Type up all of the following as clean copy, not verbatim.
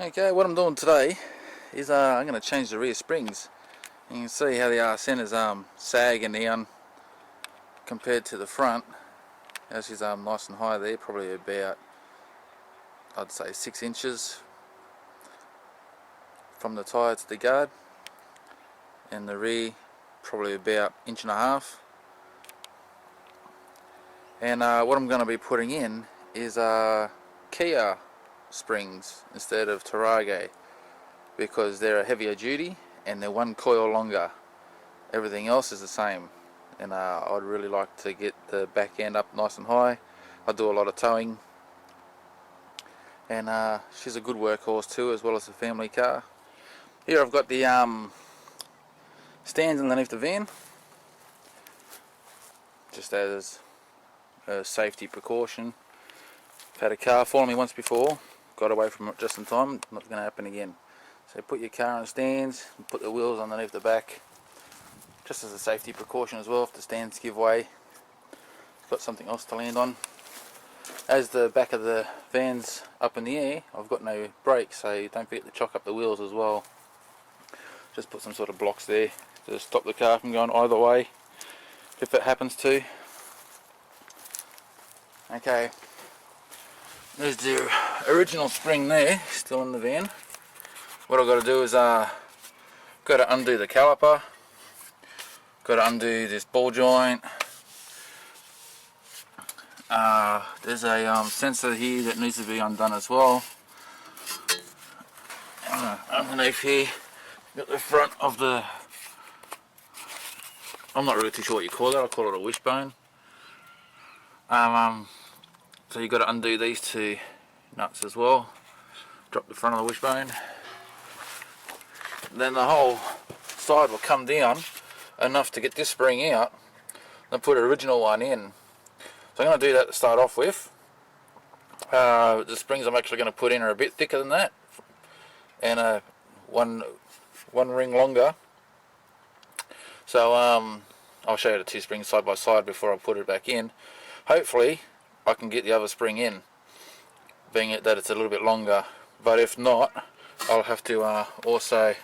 Okay, what I'm doing today is I'm going to change the rear springs. You can see how the center's sagging down compared to the front. As she's nice and high there, probably about, I'd say, 6 inches from the tyre to the guard, and the rear probably about 1.5 inches. And what I'm going to be putting in is Coil Springs instead of Tarago, because they're a heavier duty and they're one coil longer. Everything else is the same, and I'd really like to get the back end up nice and high. I do a lot of towing, and she's a good workhorse too, as well as a family car. Here I've got the stands underneath the van, just as a safety precaution. I've had a car follow me once before, got away from it just in time. Not going to happen again. So put your car on stands and put the wheels underneath the back, just as a safety precaution as well. If the stands give way, you've got something else to land on. As the back of the van's up in the air, I've got no brakes, so don't forget to chock up the wheels as well. Just put some sort of blocks there to stop the car from going either way if it happens to. Okay, there's the original spring there, still in the van. What I've got to do is got to undo the caliper, got to undo this ball joint. There's a sensor here that needs to be undone as well. Underneath here, got the front of the, I'm not really too sure what you call it, I call it a wishbone. So you've got to undo these two nuts as well. Drop the front of the wishbone. Then the whole side will come down enough to get this spring out, and put an original one in. So I'm going to do that to start off with. The springs I'm actually going to put in are a bit thicker than that, and one ring longer. So I'll show you the two springs side by side before I put it back in. Hopefully I can get the other spring in, being it that it's a little bit longer. But if not, I'll have to also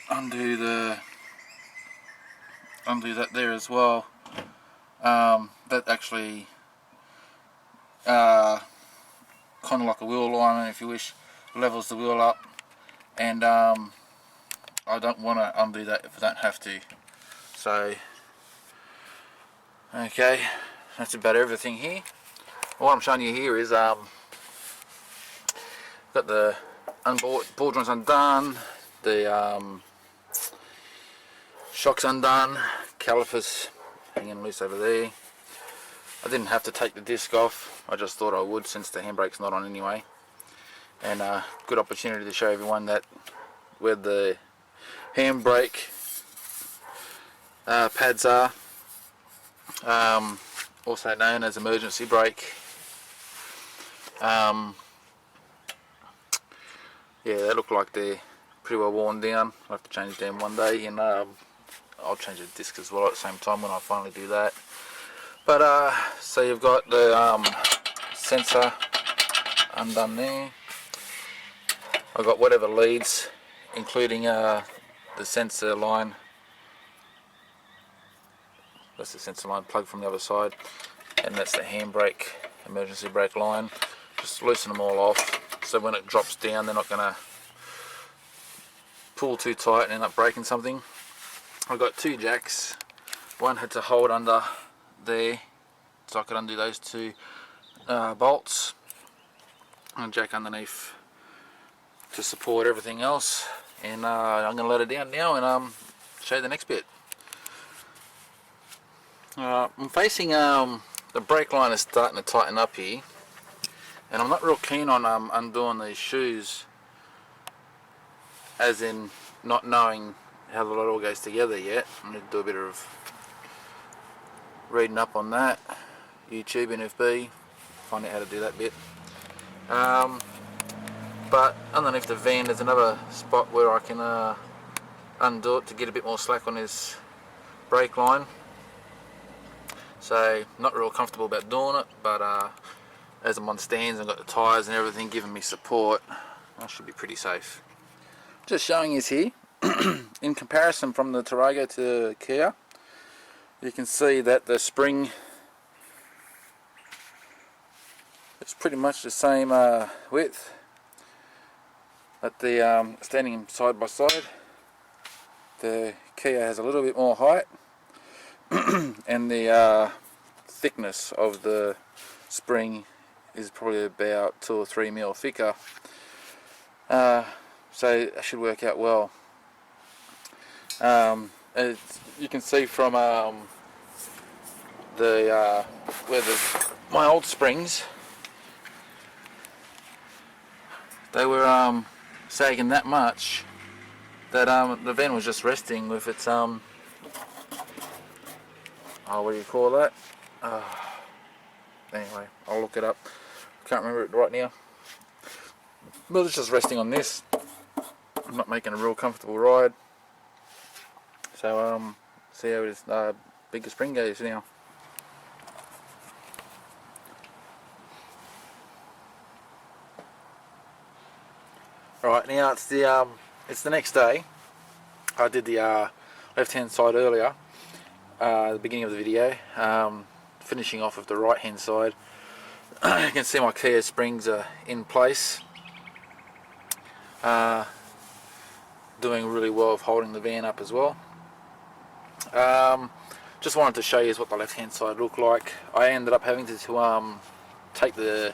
undo that there as well. That actually kind of like a wheel alignment, if you wish, levels the wheel up, and I don't want to undo that if I don't have to. So okay, that's about everything here. What I'm showing you here is got the ball joints undone, the shocks undone, calipers hanging loose over there. I didn't have to take the disc off, I just thought I would since the handbrake's not on anyway. And good opportunity to show everyone that where the handbrake pads are, also known as emergency brake. Yeah, they look like they're pretty well worn down. I'll have to change them one day, and I'll change the disc as well at the same time when I finally do that. But so you've got the sensor undone there. I've got whatever leads, including the sensor line. That's the sensor line plug from the other side, and that's the handbrake emergency brake line. Just loosen them all off, so when it drops down they're not going to pull too tight and end up breaking something. I've got two jacks. One had to hold under there, so I could undo those two bolts, and a jack underneath to support everything else. And I'm going to let it down now and show you the next bit. I'm facing the brake line is starting to tighten up here, and I'm not real keen on undoing these shoes, as in not knowing how the lot all goes together yet. I need to do a bit of reading up on that, YouTube and FB, find out how to do that bit. But underneath the van there's another spot where I can undo it to get a bit more slack on this brake line. So not real comfortable about doing it, but as I'm on stands, I've got the tyres and everything giving me support. I should be pretty safe. Just showing you here, in comparison from the Tarago to the Kia, you can see that the spring is pretty much the same width, but the standing side by side, the Kia has a little bit more height, and the thickness of the spring is probably about 2 or 3 mil thicker, so it should work out well. As you can see from my old springs, they were sagging that much that the van was just resting with its what do you call that? Anyway, I'll look it up. Can't remember it right now. But it's just resting on this. I'm not making a real comfortable ride. So see how this bigger spring goes now. Right, now it's the next day. I did the left hand side earlier, the beginning of the video, finishing off with the right hand side. You can see my Kia springs are in place, doing really well of holding the van up as well. Just wanted to show you what the left hand side looked like. I ended up having to take the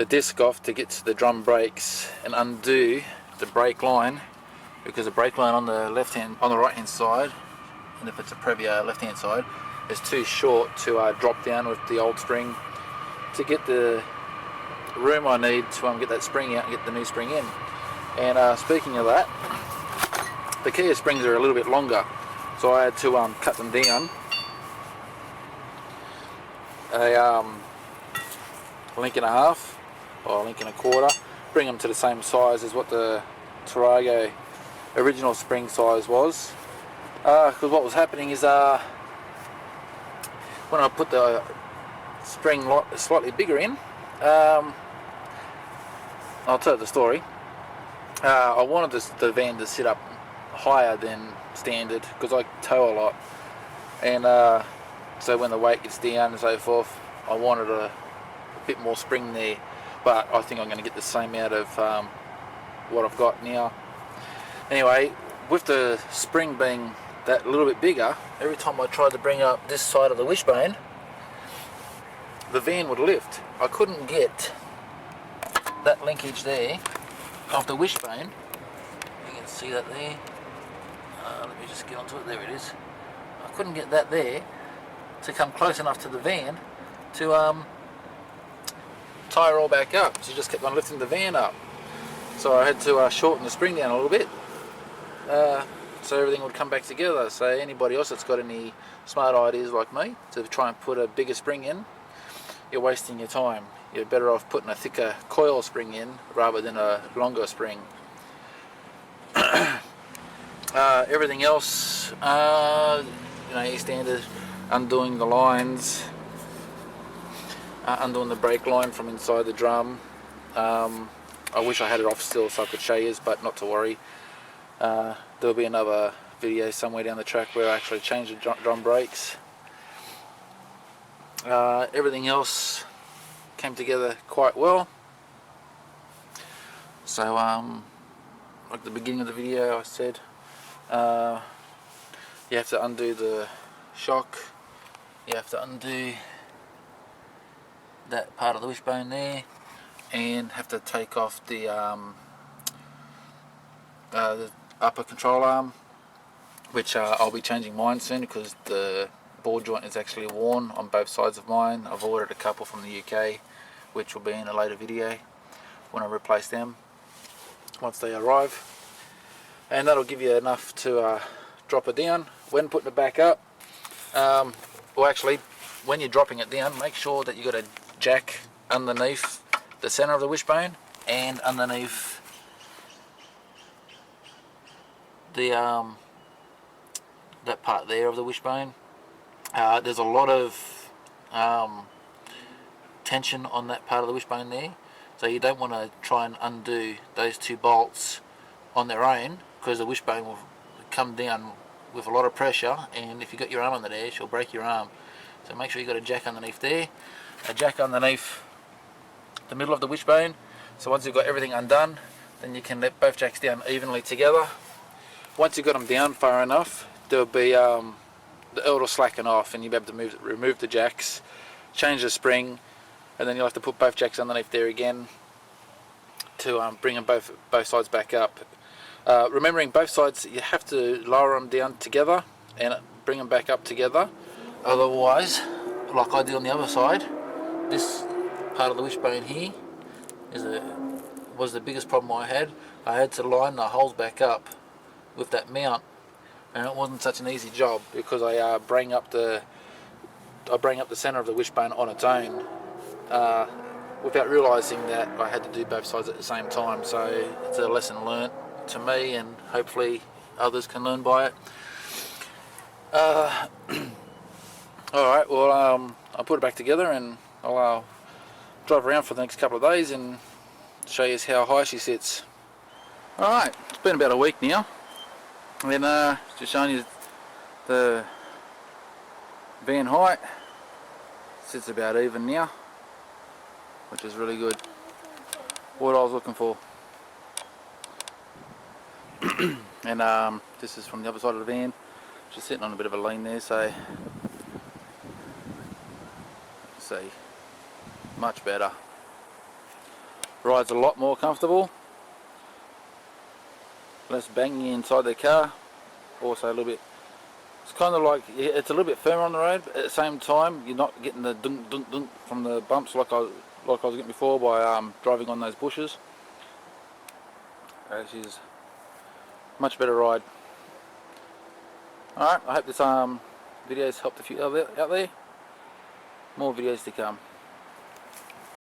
disc off to get to the drum brakes and undo the brake line, because the brake line on the right hand side, and if it's a Previa left hand side, is too short to drop down with the old spring to get the room I need to get that spring out and get the new spring in. And speaking of that, the Kia springs are a little bit longer, so I had to cut them down a link and a half or a link and a quarter, bring them to the same size as what the Tarago original spring size was. Because what was happening is when I put the spring slightly bigger in, I'll tell you the story. I wanted the van to sit up higher than standard because I tow a lot, and so when the weight gets down and so forth, I wanted a bit more spring there, but I think I'm going to get the same out of what I've got now. Anyway, with the spring being that little bit bigger, every time I tried to bring up this side of the wishbone, the van would lift. I couldn't get that linkage there of the wishbone. You can see that there. Let me just get onto it. There it is. I couldn't get that there to come close enough to the van to tie her all back up. She just kept on lifting the van up. So I had to shorten the spring down a little bit, so everything would come back together. So anybody else that's got any smart ideas like me to try and put a bigger spring in, you're wasting your time. You're better off putting a thicker coil spring in rather than a longer spring. Everything else, your standard, undoing the lines, undoing the brake line from inside the drum. I wish I had it off still so I could show you, but not to worry. There'll be another video somewhere down the track where I actually change the drum brakes. Everything else came together quite well. So like the beginning of the video I said, you have to undo the shock, you have to undo that part of the wishbone there, and have to take off the upper control arm, which I'll be changing mine soon because the ball joint is actually worn on both sides of mine. I've ordered a couple from the UK, which will be in a later video when I replace them once they arrive, and that'll give you enough to drop it down. When putting it back up, well actually when you're dropping it down, make sure that you got a jack underneath the center of the wishbone and underneath the that part there of the wishbone. There's a lot of tension on that part of the wishbone there, So you don't want to try and undo those two bolts on their own, because the wishbone will come down with a lot of pressure, and if you've got your arm under there, she'll break your arm. So make sure you've got a jack underneath there, a jack underneath the middle of the wishbone. So once you've got everything undone, then you can let both jacks down evenly together. Once you've got them down far enough, there'll be the L will slacken off, and you'll be able to remove the jacks, change the spring, and then you'll have to put both jacks underneath there again to bring them both sides back up. Remembering both sides, you have to lower them down together and bring them back up together. Otherwise, like I did on the other side, this part of the wishbone here was the biggest problem I had. I had to line the holes back up with that mount, and it wasn't such an easy job, because I bring up the center of the wishbone on its own without realising that I had to do both sides at the same time. So it's a lesson learnt to me, and hopefully others can learn by it. Alright, well, I'll put it back together, and I'll drive around for the next couple of days and show you how high she sits. Alright, it's been about a week now, and just showing you the van height. Sits about even now, which is really good. What I was looking for. And this is from the other side of the van, just sitting on a bit of a lean there, so see, much better. Rides a lot more comfortable, less banging inside the car. Also a little bit, it's kind of like, it's a little bit firmer on the road, but at the same time you're not getting the dunk dunk dunk from the bumps like I was getting before by driving on those bushes. She's much better ride. Alright, I hope this video's helped a few out there. More videos to come.